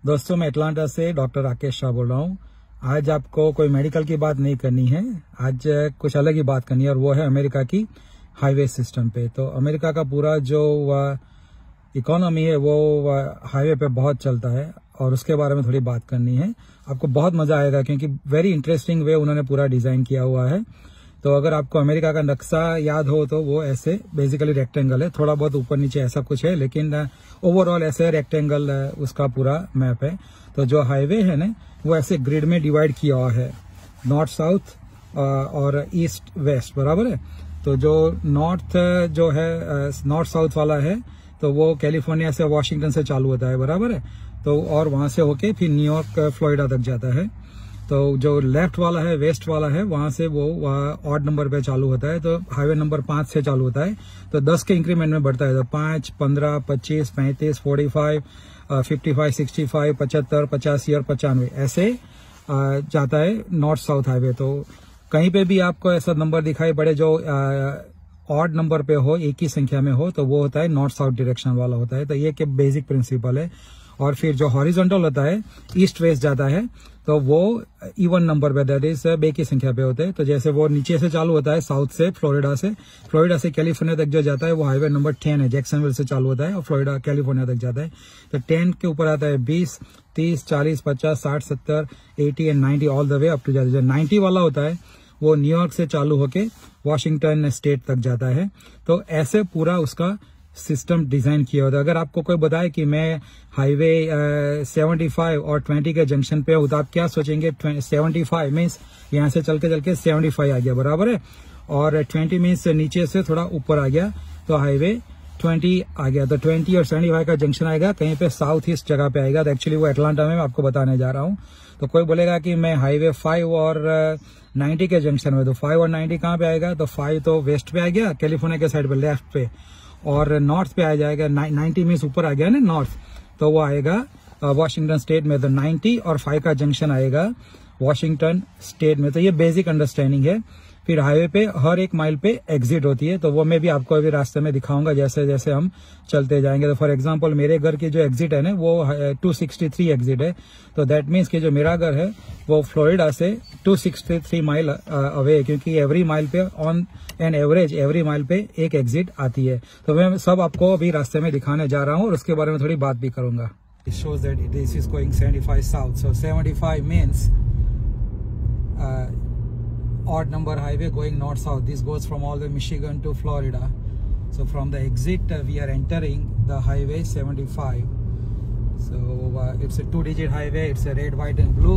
दोस्तों, मैं अटलांटा से डॉक्टर राकेश शाह बोल रहा हूँ। आज आपको कोई मेडिकल की बात नहीं करनी है, आज कुछ अलग ही बात करनी है, और वो है अमेरिका की हाईवे सिस्टम पे। तो अमेरिका का पूरा जो इकोनॉमी है वो हाईवे पे बहुत चलता है, और उसके बारे में थोड़ी बात करनी है। आपको बहुत मजा आएगा क्योंकि वेरी इंटरेस्टिंग वे उन्होंने पूरा डिजाइन किया हुआ है। तो अगर आपको अमेरिका का नक्शा याद हो तो वो ऐसे बेसिकली रेक्टेंगल है, थोड़ा बहुत ऊपर नीचे ऐसा कुछ है, लेकिन ओवरऑल ऐसे रेक्टेंगल उसका पूरा मैप है। तो जो हाईवे है ना वो ऐसे ग्रिड में डिवाइड किया हुआ है, नॉर्थ साउथ और ईस्ट वेस्ट, बराबर है। तो जो नॉर्थ जो है नॉर्थ साउथ वाला है तो वो कैलिफोर्निया से वाशिंगटन से चालू होता है, बराबर है। तो और वहां से होके फिर न्यूयॉर्क फ्लोरिडा तक जाता है। तो जो लेफ्ट वाला है वेस्ट वाला है वहां से वो ऑड नंबर पे चालू होता है, तो हाईवे नंबर 5 से चालू होता है। तो 10 के इंक्रीमेंट में बढ़ता है, तो 5, 15, 25, 35, 45, 55, 65, 75, 85 और 95 ऐसे जाता है नॉर्थ साउथ हाईवे। तो कहीं पे भी आपको ऐसा नंबर दिखाई पड़े जो ऑड नंबर पे हो, एक ही संख्या में हो, तो वो होता है नॉर्थ साउथ डायरेक्शन वाला होता है। तो ये के बेसिक प्रिंसिपल है। और फिर जो हॉरिजॉन्टल होता है ईस्ट वेस्ट जाता है, तो वो इवन नंबर पे, दैट इज बे की संख्या पे होते हैं। तो जैसे वो नीचे से चालू होता है साउथ से, फ्लोरिडा से कैलिफोर्निया तक जो जाता है वो हाईवे नंबर 10 है, जैक्सनविल से चालू होता है और फ्लोरिडा कैलिफोर्निया तक जाता है। तो 10 के ऊपर आता है 20, 30, 40, 50, 60, 70, 80 and 90 all the way up to जाता है। जो 90 वाला होता है वो न्यूयॉर्क से चालू होके वॉशिंगटन स्टेट तक जाता है। तो ऐसे पूरा उसका सिस्टम डिजाइन किया होता है। अगर आपको कोई बताए कि मैं हाईवे 75 और 20 के जंक्शन पे हूं, तो आप क्या सोचेंगे? 75 मीन्स यहां से चल के 75 आ गया, बराबर है। और 20 मीन्स नीचे से थोड़ा ऊपर आ गया, तो हाईवे 20 आ गया। तो 20 और 75 का जंक्शन आएगा कहीं पे साउथ ईस्ट जगह पे आएगा। तो एक्चुअली वो अटलांटा में मैं आपको बताने जा रहा हूँ। तो कोई बोलेगा कि मैं हाईवे 5 और 90 के जंक्शन में, तो 5 और 90 कहाँ पे आएगा? तो 5 तो वेस्ट पे आ गया, कैलिफोर्निया के साइड पे लेफ्ट पे, और नॉर्थ पे आ जाएगा। 90 मीन्स ऊपर आ गया ना नॉर्थ, तो वो आएगा वॉशिंगटन स्टेट में। तो 90 और 5 का जंक्शन आएगा वॉशिंगटन स्टेट में। तो ये बेसिक अंडरस्टैंडिंग है। फिर हाईवे पे हर 1 माइल पे एग्जिट होती है, तो वो मैं भी आपको अभी रास्ते में दिखाऊंगा जैसे जैसे हम चलते जाएंगे। तो फॉर एग्जांपल मेरे घर की जो एग्जिट है ना वो 263 एग्जिट है। तो दैट मीन्स कि जो मेरा घर है वो फ्लोरिडा से 263 माइल अवे है, क्योंकि एवरी माइल पे on an average every mile पे एक एग्जिट आती है। तो मैं सब आपको अभी रास्ते में दिखाने जा रहा हूँ और उसके बारे में थोड़ी बात भी करूंगा। It shows that this is going 75 south. So 75 means odd number highway going north south. This goes from all the Michigan to Florida. So from the exit we are entering the highway 75. So it's a 2-digit highway. It's a red, white and blue.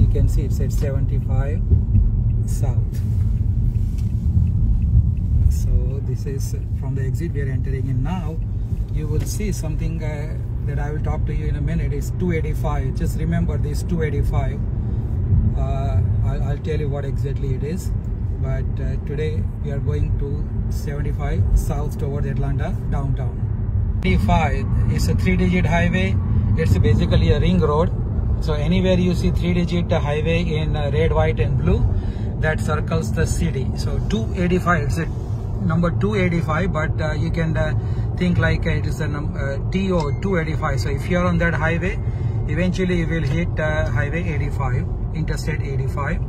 You can see it says 75 south. So this is from the exit we are entering in now. You will see something that I will talk to you in a minute. Is 285. Just remember this 285. I'll tell you what exactly it is. But today we are going to 75 south towards Atlanta downtown. 85 is a 3-digit highway. It's basically a ring road. So anywhere you see 3-digit highway in red, white and blue, that circles the city. So 285. It's a number 285, but you can think like it is a TO 285. So if you are on that highway, eventually you will hit highway 85, interstate 85.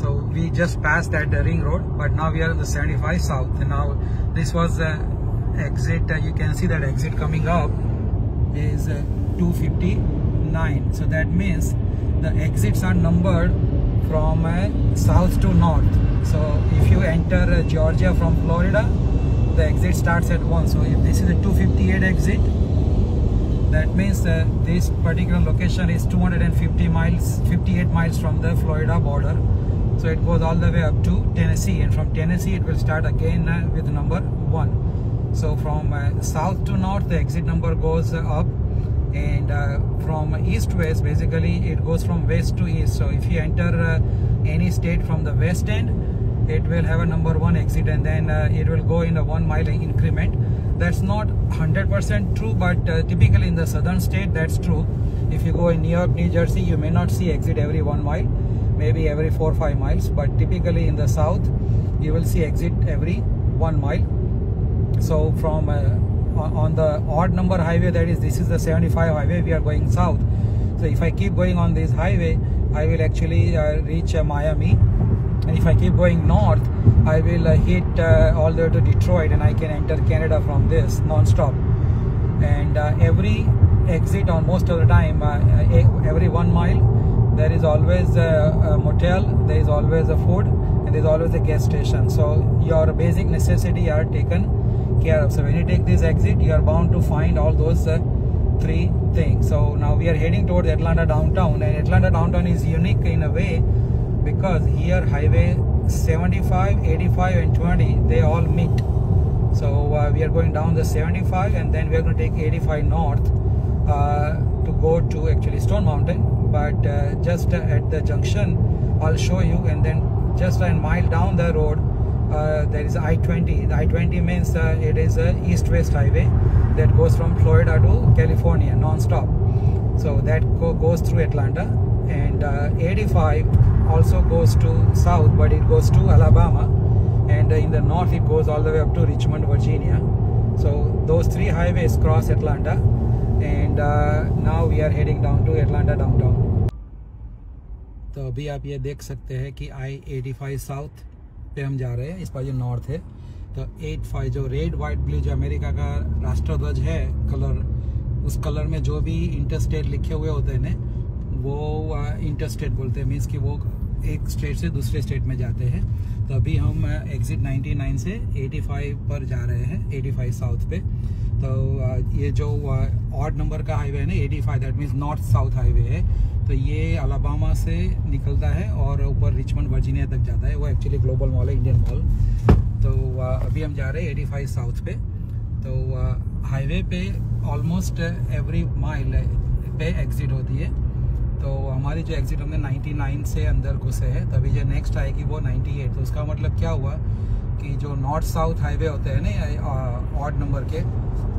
So we just passed that ring road, but now we are on the 75 south. And now this was the exit. You can see that exit coming up is 259. So that means the exits are numbered from south to north. So if you enter Georgia from Florida, the exit starts at 1. So if this is a 258 exit, that means this particular location is 258 miles from the Florida border. So it goes all the way up to Tennessee, and from Tennessee it will start again with number 1. So from south to north the exit number goes up, and from east to west basically it goes from west to east. So if you enter any state from the west end, it will have a number 1 exit, and then it will go in a 1 mile increment. That's not 100% true, but typically in the southern state that's true. If you go in New York, New Jersey, you may not see exit every 1 mile, maybe every 4 or 5 miles, but typically in the south you will see exit every 1 mile. So from on the odd number highway, that is, this is the 75 highway, we are going south. So if I keep going on this highway, I will actually reach Miami, and if I keep going north, I will hit all the way to Detroit, and I can enter Canada from this non-stop. And every exit, on most of the time, every 1 mile, there is always a motel, there is always a food, and there is always a gas station. So your basic necessity are taken care of. So when you take this exit, you are bound to find all those 3 things. So now we are heading towards Atlanta downtown, and Atlanta downtown is unique in a way because here highway 75, 85 and 20, they all meet. So we are going down the 75, and then we are going to take 85 north to go to actually Stone Mountain. But just at the junction, I'll show you, and then just a mile down the road, there is I-20. The I-20 means it is a east-west highway that goes from Florida to California non-stop. So that goes through Atlanta, and 85 also goes to south, but it goes to Alabama, and in the north it goes all the way up to Richmond, Virginia. So those 3 highways cross Atlanta, and now we are heading down to Atlanta downtown. तो अभी आप ये देख सकते हैं कि I-85 south पे हम जा रहे हैं, इस पर जो नॉर्थ है। तो 85 जो रेड वाइट ब्लू जो अमेरिका का राष्ट्रध्वज है कलर, उस कलर में जो भी इंटरस्टेट लिखे हुए होते हैं ना, वो इंटरस्टेट बोलते हैं, मीन्स कि वो एक स्टेट से दूसरे स्टेट में जाते हैं। तो अभी हम एग्जिट 99 से 85 पर जा रहे हैं, 85 साउथ पे। तो ये जो ऑड नंबर का हाईवे है ना 85, that means north south highway है। तो ये अलाबामा से निकलता है और ऊपर रिचमंड वर्जीनिया तक जाता है। वो एक्चुअली ग्लोबल मॉल है, इंडियन मॉल। तो अभी हम जा रहे हैं 85 साउथ पे। तो हाईवे पे ऑलमोस्ट एवरी माइल पे एग्जिट होती है। तो हमारी जो एग्जिट हमने 99 से अंदर घुसे हैं, तभी जो नेक्स्ट आएगी वो 98। तो उसका मतलब क्या हुआ कि जो नॉर्थ साउथ हाईवे होते हैं ना ऑड नंबर के,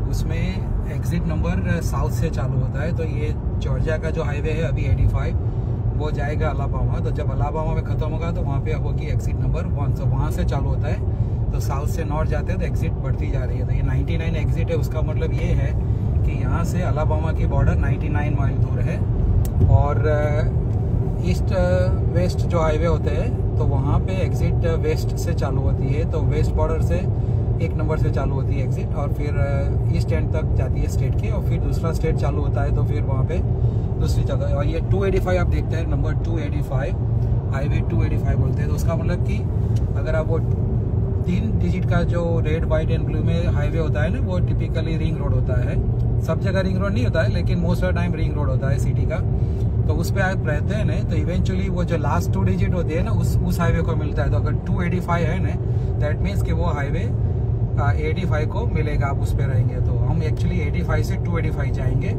उसमें एग्जिट नंबर साउथ से चालू होता है। तो ये जॉर्जिया का जो हाईवे है अभी 85, वो जाएगा अलाबामा। तो जब अलाबामा में ख़त्म होगा तो वहाँ पे होगी एग्जिट नंबर 1। तो वहाँ से चालू होता है, तो साउथ से नॉर्थ जाते हैं तो एग्जिट बढ़ती जा रही है। तो ये 99 एग्जिट है। उसका मतलब ये है कि यहाँ से अलाबामा की बॉर्डर 99 माइल दूर है। और ईस्ट वेस्ट जो हाईवे होते हैं तो वहाँ पे एग्जिट वेस्ट से चालू होती है। तो वेस्ट बॉर्डर से 1 नंबर से चालू होती है एग्जिट, और फिर ईस्ट एंड तक जाती है स्टेट के, और फिर दूसरा स्टेट चालू होता है तो फिर वहाँ पे दूसरी जगह है। और ये 285 आप देखते हैं, नंबर 285, हाईवे 285 बोलते हैं। तो उसका मतलब कि अगर आप वो 3 डिजिट का जो रेड वाइट एंड ब्लू में हाईवे होता है ना, वो टिपिकली रिंग रोड होता है। सब जगह रिंग रोड नहीं होता है, लेकिन most of the time ring road होता है सिटी का। तो उस पर आप रहते हैं ना, तो इवेंचुअली वो जो लास्ट 2 डिजिट होती है ना, उस हाईवे को मिलता है। तो अगर 285 है ना, दैट मीन्स कि वो हाईवे 85 को मिलेगा, आप उस पर रहेंगे। तो हम एक्चुअली 85 से 285 जाएंगे।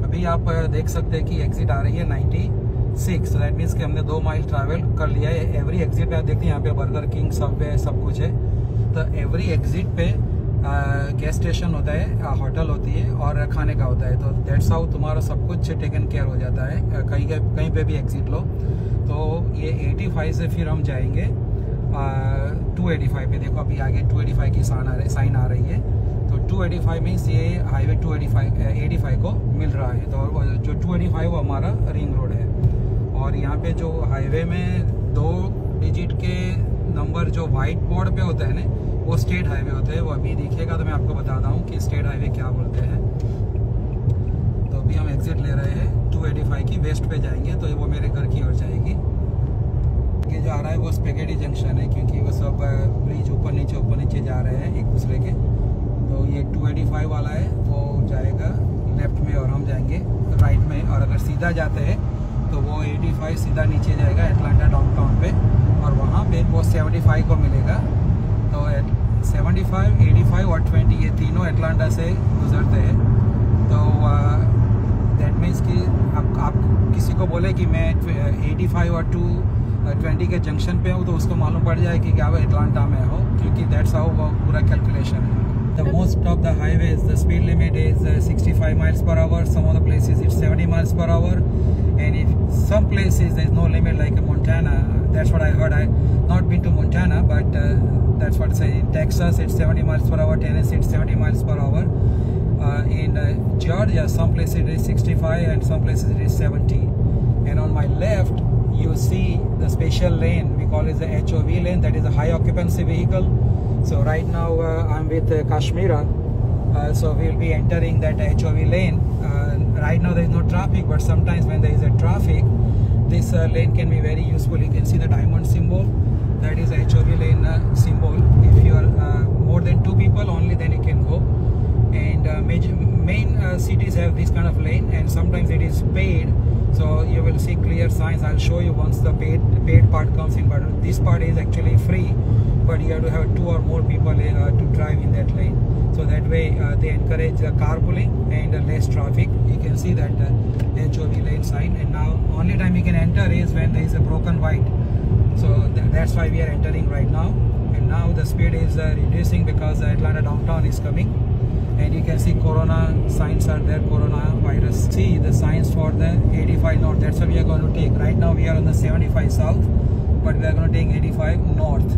अभी आप देख सकते हैं कि एग्जिट आ रही है 96। दैट मीन्स कि हमने 2 माइल ट्रैवल कर लिया है। एवरी एग्जिट पे आप देखते हैं यहाँ पे बर्गर किंग, सबवे, सब कुछ है। तो एवरी एग्जिट पे गैस स्टेशन होता है, होटल होती है, और खाने का होता है। तो दैट्स हाउ तुम्हारा सब कुछ टेकन केयर हो जाता है। कहीं पे भी एग्जिट लो। तो ये 85 से फिर हम जाएंगे 285 पे। देखो अभी आगे 285 की साइन आ रही है। तो 285 मीन्स ये हाईवे 85 को मिल रहा है। तो जो 285 वो हमारा रिंग रोड है। और यहाँ पे जो हाईवे में 2 डिजिट के नंबर जो वाइट बोर्ड पे होता है ना, वो स्टेट हाईवे होते हैं। वो अभी दिखेगा तो मैं आपको बताता हूँ कि स्टेट हाईवे क्या बोलते हैं। तो अभी हम एग्जिट ले रहे हैं 285 की, वेस्ट पे जाएंगे। तो वो मेरे घर की ओर जाएगी। ये जो आ रहा है वो स्पेगेटी जंक्शन है, क्योंकि वो सब ब्रिज ऊपर नीचे जा रहे हैं एक दूसरे के। तो ये 285 वाला है, वो जाएगा लेफ्ट में और हम जाएंगे राइट में। और अगर सीधा जाते हैं तो वो 85 सीधा नीचे जाएगा एटलांटा डाउनटाउन पे, और वहाँ पे वो 75 को मिलेगा। तो 75, 85 और 20 ये तीनों एटलांटा से गुजरते हैं। तो दैट मीन्स कि आप किसी को बोले कि मैं 85 और 220 के जंक्शन पे हूँ, तो उसको मालूम पड़ जाए कि आप एटलांटा में हो, क्योंकि दैट्स हाउ वो पूरा कैलकुलेशन है। The most of the highways, the speed limit is 65 miles per hour. Some of the places it's 70 miles per hour, and in some places there's no limit, like in Montana. That's what I heard. I not been to Montana, but that's what I say. In Texas it's 70 miles per hour. Tennessee it's 70 miles per hour. Georgia, some places it is 65 and some places it is 70. And on my left, you see the special lane, we call it the HOV lane, that is a high occupancy vehicle. So right now I'm with Kashmira, so we'll be entering that HOV lane. Right now there is no traffic, but sometimes when there is a traffic, this lane can be very useful. You can see the diamond symbol, that is the HOV lane symbol. If you are more than 2 people only, then you can go. And main cities have this kind of lane, and sometimes it is paid, so you will see clear signs. I'll show you once the paid part comes in, but this part is actually free, but you have to have 2 or more people to drive in that lane. So that way they encourage carpooling and less traffic. You can see that HOV lane sign, and now only time you can enter is when there is a broken white. So that's why we are entering right now. And now the speed is reducing because Atlanta downtown is coming. And you can see Corona signs are there, coronavirus. See the signs for the 85 north. That's what we are going to take. Right now we are on the 75 south, but we are going to take 85 north.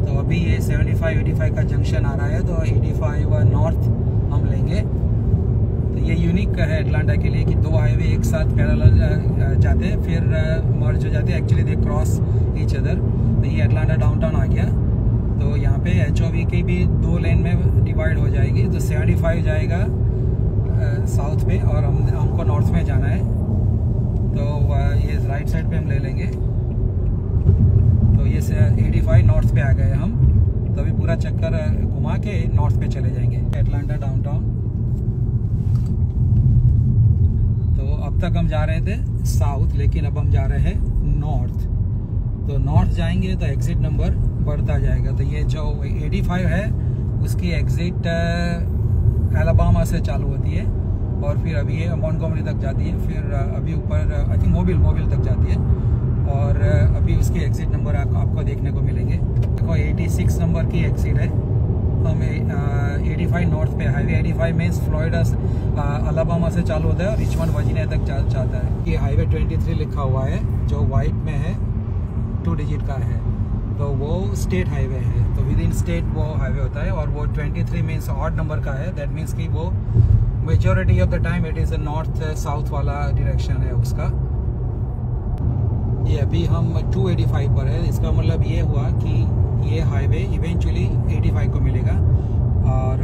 तो अभी ये 75-85 का junction आ रहा है, तो 85 north हम लेंगे. तो ये यूनिक है एटलांटा के लिए कि 2 हाईवे एक साथ पैरेलल जाते हैं, फिर मर्ज हो जाते हैं. Actually they cross each other. तो ये एटलांटा डाउनटाउन आ गया. तो यहाँ पे HOV की भी 2 लेन में डिवाइड हो जाएगी. तो 75 जाएगा साउथ में और हमको नॉर्थ में जाना है. तो ये राइट साइड पे हम ले लेंगे. तो ये 85 नॉर्थ पे आ गए हम. तो अभी पूरा चक्कर घुमा के नॉर्थ पे चले जाएंगे, एटलांटा डाउनटाउन. तो अब तक हम जा रहे थे साउथ, लेकिन अब हम जा रहे हैं नॉर्थ. तो नॉर्थ जाएंगे तो एग्जिट नंबर बढ़ता जाएगा. तो ये जो 85 है उसकी एग्जिट अलाबामा से चालू होती है और फिर अभी ये मॉन्टगोमरी तक जाती है. फिर अभी ऊपर आई थिंक मोबिल तक जाती है. और अभी उसकी एग्जिट नंबर आपको देखने को मिलेंगे. देखो 86 नंबर की एग्जिट है. हम 85 नॉर्थ पे, हाईवे 85 मीन्स फ्लोरिडा अलाबामा से चालू होता है और रिचमंड वर्जीनिया तक जाता है. ये हाईवे 23 लिखा हुआ है जो वाइट में है, 2 डिजिट का है. तो वो स्टेट हाईवे है. तो विद इन स्टेट वो हाईवे होता है. और वो 23 मीन्स ऑड नंबर का है. दैट मीन्स कि वो majority of the time it is north south वाला डायरेक्शन है उसका. ये अभी हम 285 पर है. इसका मतलब ये हुआ कि ये हाईवे इवेंचुअली 85 को मिलेगा. और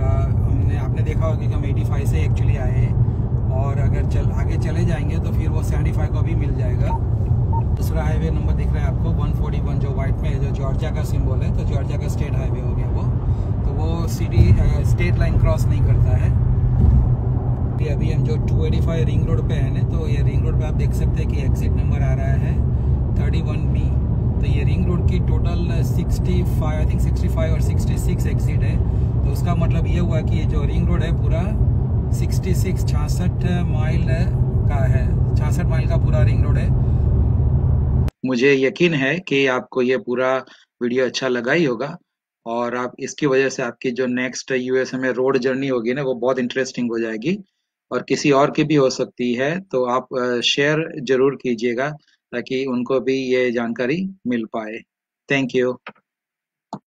आपने देखा होगा कि हम 85 से एक्चुअली आए हैं, और अगर आगे चले जाएंगे तो फिर वो 75 को भी मिल जाएगा. दूसरा हाईवे नंबर दिख रहा है आपको 141 जो वाइट में है, जो जॉर्जिया का सिंबल है. तो जॉर्जिया का स्टेट हाईवे हो गया वो. तो वो सिटी स्टेट लाइन क्रॉस नहीं करता है. अभी हम जो 285 रिंग रोड पे है ना, तो ये रिंग रोड पे आप देख सकते हैं कि एग्जिट नंबर आ रहा है 31B. तो ये रिंग रोड की टोटल 65 आई थिंक 65 और 66 एग्जिट है. तो उसका मतलब ये हुआ कि ये जो रिंग रोड है पूरा 66 माइल का है. 66 माइल का पूरा रिंग रोड है. मुझे यकीन है कि आपको ये पूरा वीडियो अच्छा लगा ही होगा, और आप इसकी वजह से आपकी जो नेक्स्ट यूएसए में रोड जर्नी होगी ना, वो बहुत इंटरेस्टिंग हो जाएगी और किसी और की भी हो सकती है. तो आप शेयर जरूर कीजिएगा ताकि उनको भी ये जानकारी मिल पाए. Thank you.